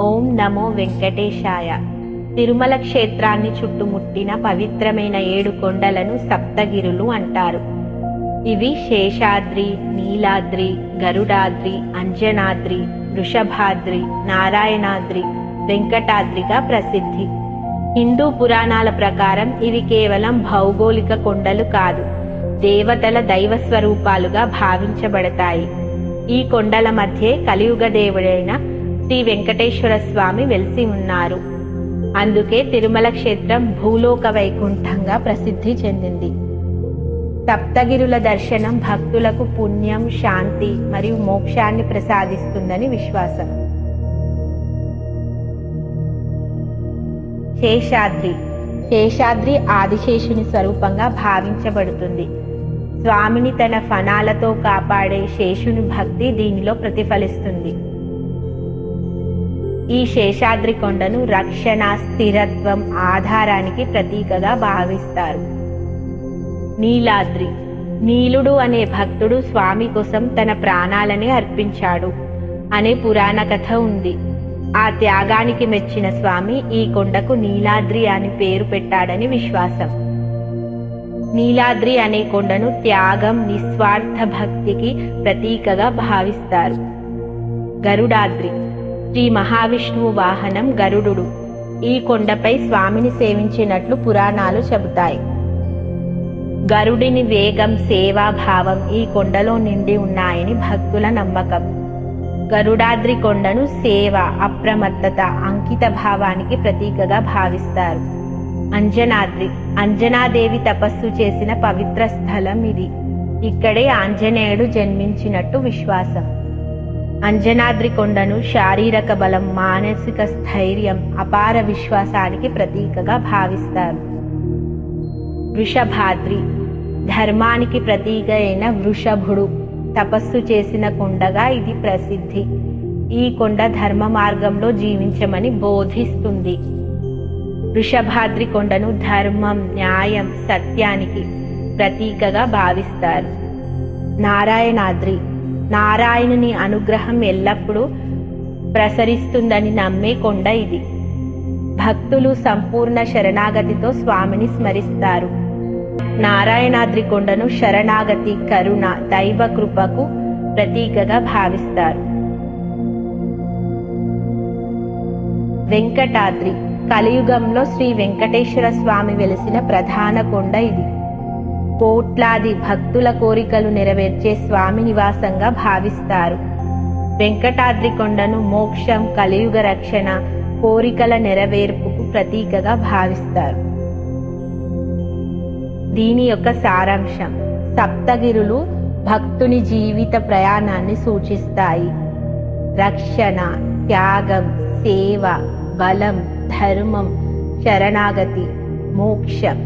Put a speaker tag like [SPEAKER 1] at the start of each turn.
[SPEAKER 1] ఓం నమో వెంకటేశాయ. తిరుమల క్షేత్రాన్ని చుట్టుముట్టిన పవిత్రమైన 7 కొండలను సప్తగిరులు అంటారు. ఇవి శేషాద్రి, నీలాద్రి, గరుడాద్రి, అంజనాద్రి, వృషభాద్రి, నారాయణాద్రి, వెంకటాద్రిగా ప్రసిద్ధి. హిందూ పురాణాల ప్రకారం ఇవి కేవలం భౌగోళిక కొండలు కాదు, దేవతల దైవ స్వరూపాలుగా భావించబడతాయి. ఈ కొండల మధ్యే కలియుగ దేవుడైన శ్రీ వెంకటేశ్వర స్వామి వెలిసి ఉన్నారు. అందుకే తిరుమల క్షేత్రం భూలోక వైకుంఠంగా ప్రసిద్ధి చెందింది. సప్తగిరుల దర్శనం భక్తులకు పుణ్యం, శాంతి మరియు మోక్షాన్ని ప్రసాదిస్తుందని విశ్వాసం. శేషాద్రి ఆదిశేషుని స్వరూపంగా భావించబడుతుంది. స్వామిని తన ఫణాలతో కాపాడే శేషుని భక్తి దీనిలో ప్రతిఫలిస్తుంది. ఈ శేషాద్రి కొండను రక్షణ, స్థిరత్వం, ఆధారానికి ప్రతీకగా భావిస్తారు. నీలాద్రి, నీలుడు అనే భక్తుడు స్వామి కోసం తన ప్రాణాలని అర్పించాడు అనే పురాణ కథ ఉంది. ఆ త్యాగానికి మెచ్చిన స్వామి ఈ కొండకు నీలాద్రి అని పేరు పెట్టాడని విశ్వాసం. నీలాద్రి అనే కొండను త్యాగం, నిస్వార్థ భక్తికి ప్రతీకగా భావిస్తారు. గరుడాద్రి, శ్రీ మహావిష్ణువు వాహనం గరుడు. ఈ కొండపై స్వామిని సేవించినట్లు పురాణాలు చెబుతాయి. గరుడిని వేగం, సేవాభావం ఈ కొండలో నిండి ఉన్నాయని భక్తుల నమ్మకం. గరుడాద్రి కొండను సేవ, అప్రమత్తత, అంకిత భావానికి ప్రతీకగా భావిస్తారు. అంజనాద్రి, అంజనాదేవి తపస్సు చేసిన పవిత్ర స్థలం ఇది. ఇక్కడే ఆంజనేయుడు జన్మించినట్టు విశ్వాసం. అంజనాద్రి కొండను శారీరక బలం, మానసిక స్థైర్యం, అపార విశ్వాసానికి ప్రతీకగా భావిస్తారు. వృషభాద్రి, ధర్మానికి ప్రతీక అయిన వృషభుడు తపస్సు చేసిన కొండగా ఇది ప్రసిద్ధి. ఈ కొండ ధర్మ మార్గంలో జీవించమని బోధిస్తుంది. వృషభాద్రి కొండను ధర్మం, న్యాయం, సత్యానికి ప్రతీకగా భావిస్తారు. నారాయణాద్రి, నారాయణుని అనుగ్రహం ఎల్లప్పుడూ ప్రసరిస్తుందని నమ్మే కొండ ఇది. భక్తులు సంపూర్ణ శరణాగతితో స్వామిని స్మరిస్తారు. నారాయణాద్రి కొండను శరణాగతి, కరుణ, దైవ కృపకు ప్రతీకగా భావిస్తారు. వెంకటాద్రి, కలియుగంలో శ్రీ వెంకటేశ్వర స్వామి వెలిసిన ప్రధాన కొండ ఇది. కోట్లాది భక్తుల కోరికలు నెరవేర్చే స్వామి నివాసంగా భావిస్తారు. వెంకటాద్రి కొండను మోక్షం, కలియుగ రక్షణ, కోరికల నెరవేర్పుకు ప్రతీకగా భావిస్తారు. దీని యొక్క సారాంశం: సప్తగిరులు భక్తుని జీవిత ప్రయాణాన్ని సూచిస్తాయి. రక్షణ, త్యాగం, సేవ, బలం, ధర్మం, శరణాగతి, మోక్షం